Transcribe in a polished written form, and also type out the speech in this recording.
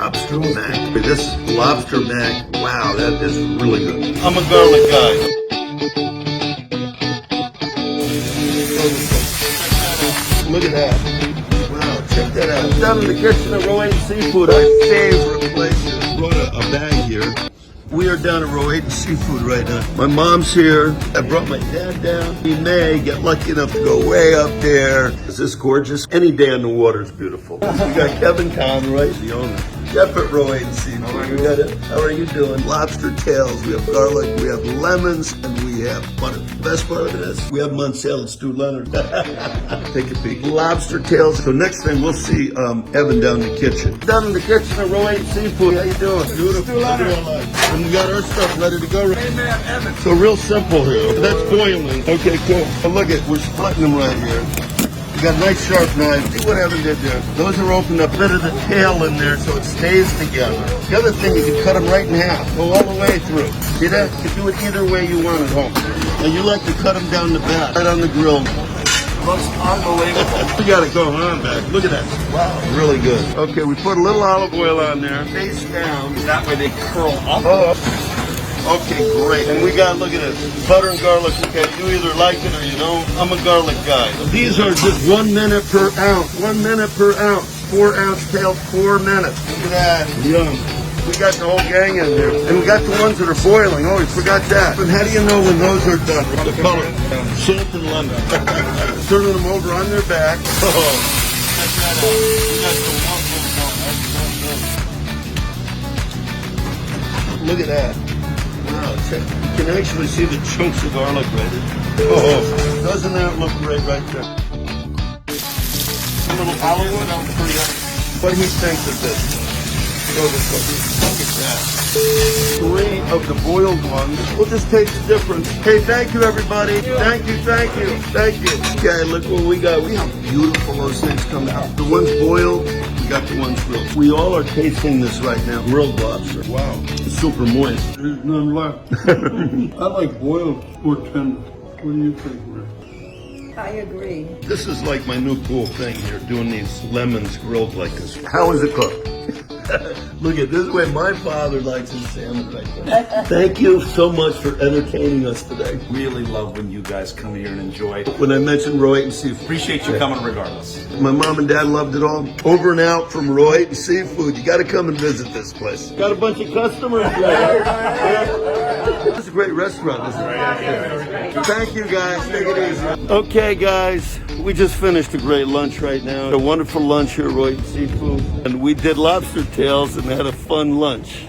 lobster mac. This lobster mac, wow, that is really good. I'm a garlic guy. Look at that. Wow, check that out. Down in the kitchen at Row 8 Seafood, our favorite place. Brought a bag here. We are down at Row 8 Seafood right now. My mom's here. I brought my dad down. We may get lucky enough to go way up there. Is this gorgeous? Any day in the water is beautiful. We got Kevin Conroy, the owner. Chef at Row 8 Seafood. How are you doing? Lobster tails. We have garlic. We have lemons, and we have butter. The best part of it is we have them on sale at Stu Leonard. Take a peek. Lobster tails. So next thing we'll see Evan down in the kitchen. Down in the kitchen at Row 8 Seafood. How you doing? Beautiful. And we got our stuff ready to go. Hey man, Evan. So real simple here. That's boiling. Okay, cool. So look at, we're splitting them right here. We got a nice sharp knife. See what Evan did there. Those are opened up, a bit of the tail in there so it stays together. The other thing, you can cut them right in half. Go all the way through. See that? You can do it either way you want at home. And you like to cut them down the back, right on the grill. Looks unbelievable. We got it going on back. Look at that. Wow, really good. Okay, we put a little olive oil on there. Face down. That way they curl up. Oh. Okay, great. And we got, look at this, butter and garlic. Okay, you either like it or you don't. I'm a garlic guy. These are just 1 minute per ounce. 1 minute per ounce. 4 ounce tail, 4 minutes. Look at that. Yum. We got the whole gang in there. And we got the ones that are boiling. Oh, we forgot that. But how do you know when those are done? The color. Salt and lemon. Turning them over on their back. Oh. Check that out. We got some mussels on. Look at that. Wow, check. You can actually see the chunks of garlic right there. Oh, doesn't that look great right there? A little olive oil on for you. What do you think of this? Look at that. 3 of the boiled ones. We'll just taste the difference. Hey, thank you, everybody. Thank you, thank you, thank you. Okay, look what we got. We have beautiful those things come out. The ones boiled, we got the ones grilled. We all are tasting this right now. Grilled lobster. Wow. It's super moist. There's none left. I like boiled or tender. What do you think, Rick? I agree. This is like my new cool thing here, doing these lemons grilled like this. How is it cooked? Look at this way my father likes his salmon right there. Thank you so much for entertaining us today. Really love when you guys come here and enjoy. When I mentioned Roy and Seafood. Appreciate you coming regardless. My mom and dad loved it all. Over and out from Roy and Seafood. You got to come and visit this place. Got a bunch of customers here. This is a great restaurant, isn't it? Thank you, guys. Take it easy. Okay, guys. We just finished a great lunch right now. A wonderful lunch here at Roy and Seafood. And we did lobster tails and had a fun lunch.